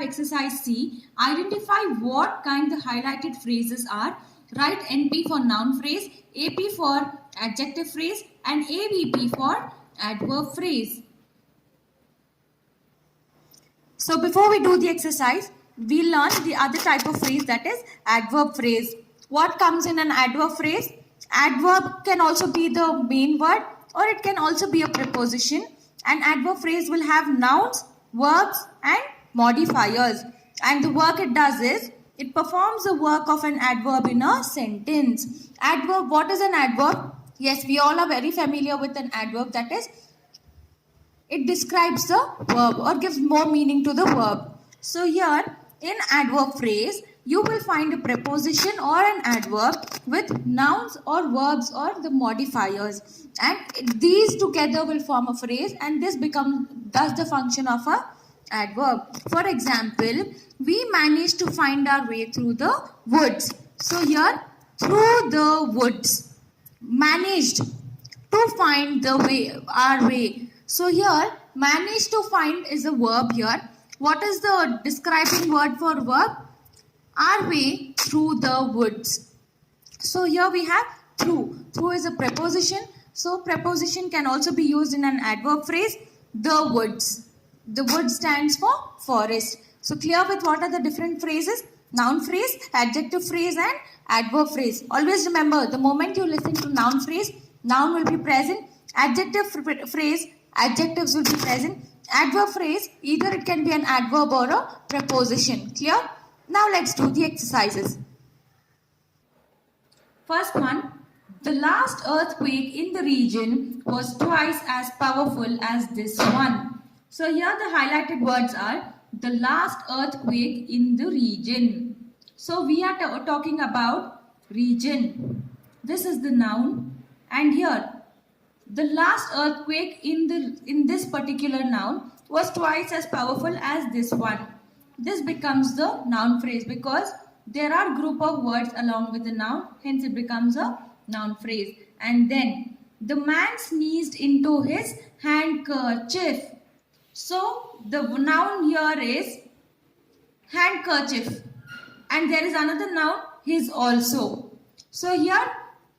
exercise C. Identify what kind the highlighted phrases are. Write NP for noun phrase, AP for adjective phrase and AVP for adverb phrase. So before we do the exercise, we learn the other type of phrase, that is adverb phrase. What comes in an adverb phrase? Adverb can also be the main word or it can also be a preposition. An adverb phrase will have nouns, verbs and modifiers. And the work it does is, it performs the work of an adverb in a sentence. Adverb, what is an adverb? Yes, we all are very familiar with an adverb, that is, it describes the verb or gives more meaning to the verb. So here in adverb phrase, you will find a preposition or an adverb with nouns or verbs or the modifiers. And these together will form a phrase and this does the function of a adverb. For example, we managed to find our way through the woods. So here, through the woods, managed to find the way, our way. So here, managed to find is a verb here. What is the describing word for verb? Our way through the woods. So here we have through. Through is a preposition. So preposition can also be used in an adverb phrase. The woods. The wood stands for forest. So clear with what are the different phrases? Noun phrase, adjective phrase and adverb phrase. Always remember, the moment you listen to noun phrase, noun will be present. Adjective phrase, adjectives will be present. Adverb phrase, either it can be an adverb or a preposition. Clear? Now let's do the exercises. First one, the last earthquake in the region was twice as powerful as this one. So here the highlighted words are the last earthquake in the region. So we are talking about region. This is the noun, and here the last earthquake in this particular noun was twice as powerful as this one. This becomes the noun phrase because there are group of words along with the noun, hence it becomes a noun phrase. And then the man sneezed into his handkerchief. So the noun here is handkerchief, and there is another noun, his also. So here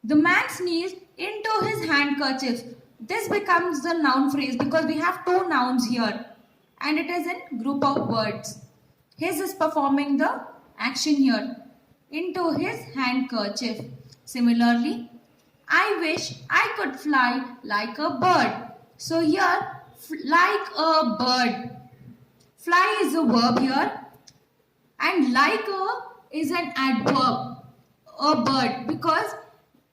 the man sneezed into his handkerchief. This becomes the noun phrase because we have two nouns here and it is in group of words. His is performing the action here, into his handkerchief. Similarly, I wish I could fly like a bird. So here, like a bird. Fly is a verb here and like a is an adverb, a bird, because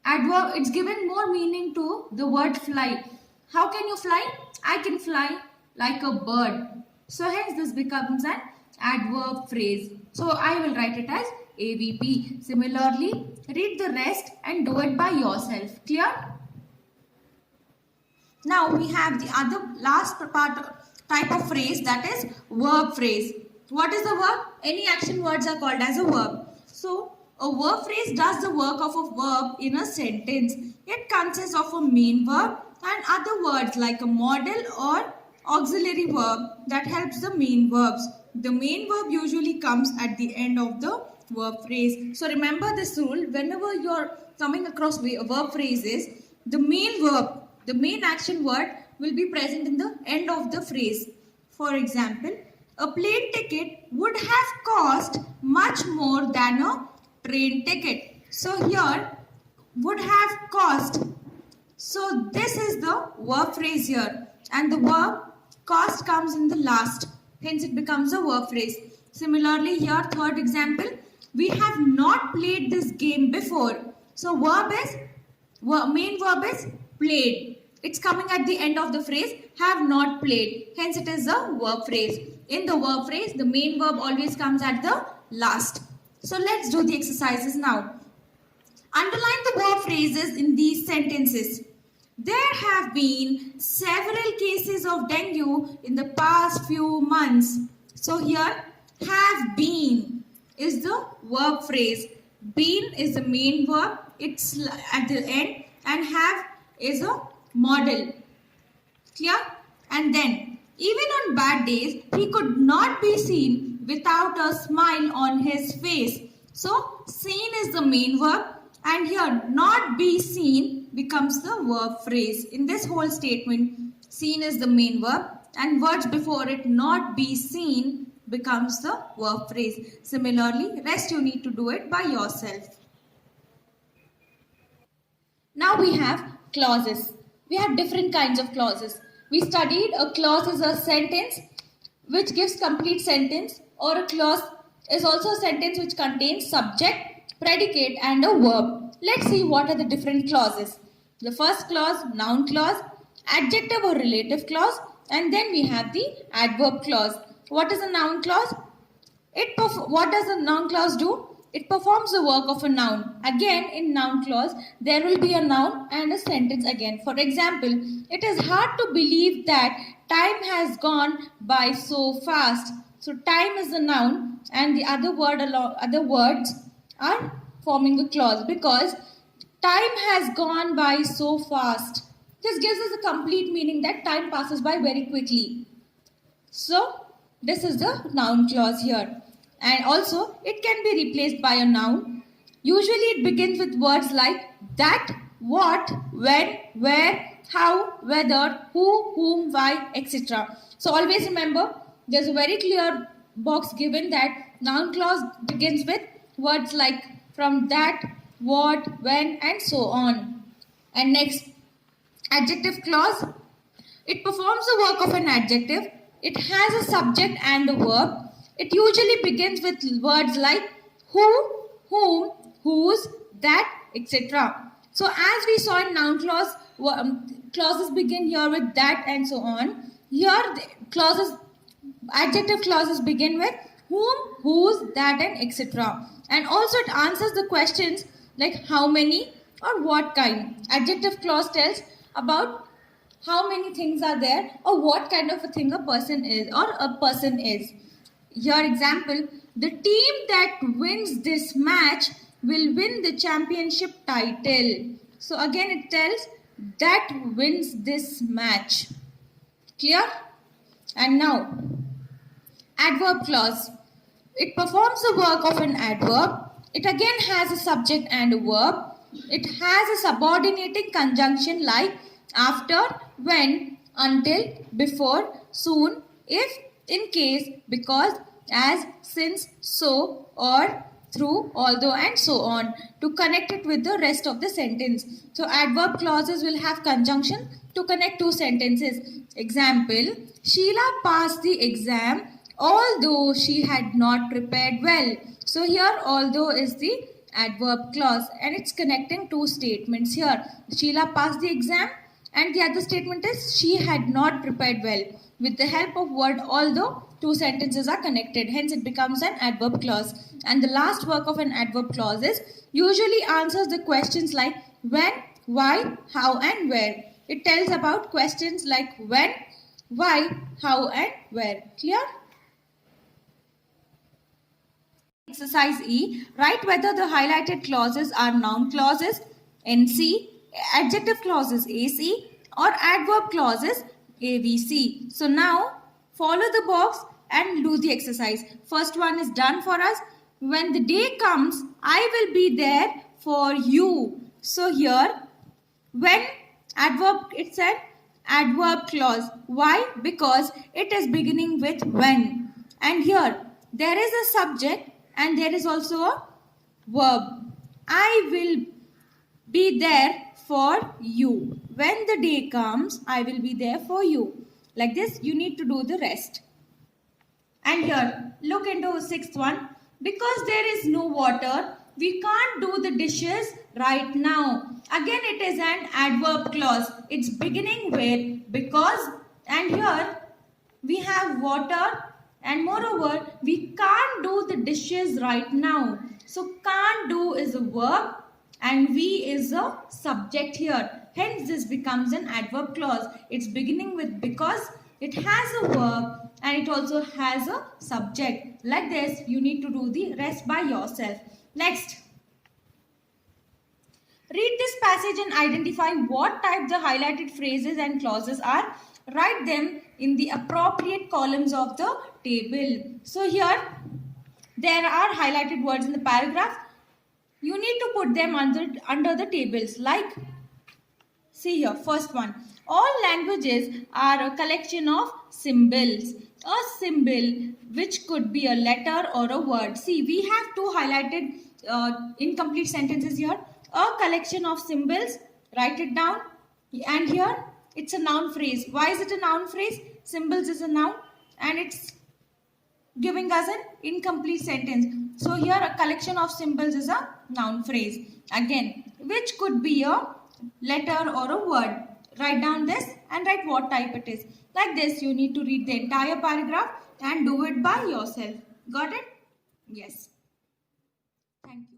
adverb, it's given more meaning to the word fly. How can you fly? I can fly like a bird. So hence this becomes an adverb phrase. So I will write it as AVP. Similarly, read the rest and do it by yourself. Clear? Now we have the other last type of phrase, that is verb phrase. What is the verb? Any action words are called as a verb. So a verb phrase does the work of a verb in a sentence. It consists of a main verb and other words like a modal or auxiliary verb that helps the main verbs. The main verb usually comes at the end of the verb phrase. So remember this rule, whenever you are coming across verb phrases, the main verb, the main action word will be present in the end of the phrase. For example, a plane ticket would have cost much more than a train ticket. So here, would have cost. So this is the verb phrase here, and the verb cost comes in the last. Hence it becomes a verb phrase. Similarly here, third example, we have not played this game before. So main verb is played. It's coming at the end of the phrase, have not played. Hence it is a verb phrase. In the verb phrase, the main verb always comes at the last. So let's do the exercises now. Underline the verb phrases in these sentences. There have been several cases of dengue in the past few months. So here, have been is the verb phrase. Been is the main verb. It's at the end, and have is a modal. Clear? And then, even on bad days, he could not be seen without a smile on his face. So seen is the main verb, and here not be seen becomes the verb phrase. In this whole statement, seen is the main verb and words before it, not be seen, becomes the verb phrase. Similarly, rest you need to do it by yourself. Now we have clauses. We have different kinds of clauses. We studied a clause is a sentence which gives complete sentence, or a clause is also a sentence which contains subject, predicate and a verb. Let's see what are the different clauses. The first clause, noun clause, adjective or relative clause, and then we have the adverb clause. What is a noun clause? What does a noun clause do? It performs the work of a noun. Again, in noun clause, there will be a noun and a sentence again. For example, it is hard to believe that time has gone by so fast. So time is a noun and the other words are forming a clause, because time has gone by so fast. This gives us a complete meaning that time passes by very quickly. So this is the noun clause here. And also it can be replaced by a noun. Usually it begins with words like that, what, when, where, how, whether, who, whom, why, etc. So always remember, there's a very clear box given that noun clause begins with words like from, that, what, when and so on. And next, adjective clause. It performs the work of an adjective. It has a subject and a verb. It usually begins with words like who, whom, whose, that, etc. So as we saw in noun clause, clauses begin here with that and so on. Here adjective clauses begin with whom, whose, that and etc. And also it answers the questions like how many or what kind. Adjective clause tells about how many things are there or what kind of a thing a person is or a person is. Here example, the team that wins this match will win the championship title. So again it tells that wins this match. Clear? And now, adverb clause. It performs the work of an adverb. It again has a subject and a verb. It has a subordinating conjunction like after, when, until, before, soon, if, in case, because, as, since, so, or, through, although and so on to connect it with the rest of the sentence. So adverb clauses will have conjunction to connect two sentences. Example, Sheila passed the exam although she had not prepared well. So here although is the adverb clause and it's connecting two statements here. Sheila passed the exam and the other statement is she had not prepared well. With the help of word although, two sentences are connected. Hence it becomes an adverb clause. And the last work of an adverb clause is usually answers the questions like when, why, how and where. It tells about questions like when, why, how and where. Clear? Exercise E. Write whether the highlighted clauses are noun clauses, NC, adjective clauses, AC, or adverb clauses, ABC. So now follow the box and do the exercise. First one is done for us. When the day comes, I will be there for you. So here, when adverb, it's an adverb clause. Why? Because it is beginning with when. And here, there is a subject and there is also a verb. I will be there for you. When the day comes, I will be there for you. Like this, you need to do the rest. And here, look into sixth one. Because there is no water, we can't do the dishes right now. Again, it is an adverb clause. It's beginning with because, and here we have water, and moreover, we can't do the dishes right now. So, can't do is a verb and we is a subject here. Hence, this becomes an adverb clause. It's beginning with because, it has a verb and it also has a subject. Like this, you need to do the rest by yourself. Next. Read this passage and identify what type the highlighted phrases and clauses are. Write them in the appropriate columns of the table. So here There are highlighted words in the paragraph. You need to put them under the tables. Like, see here, first one. All languages are a collection of symbols. A symbol which could be a letter or a word. See, we have two highlighted incomplete sentences here. A collection of symbols. Write it down. And here, it's a noun phrase. Why is it a noun phrase? Symbols is a noun and it's giving us an incomplete sentence. So here a collection of symbols is a noun phrase. Again, which could be a letter or a word. Write down this and write what type it is. Like this, you need to read the entire paragraph and do it by yourself. Got it? Yes. Thank you.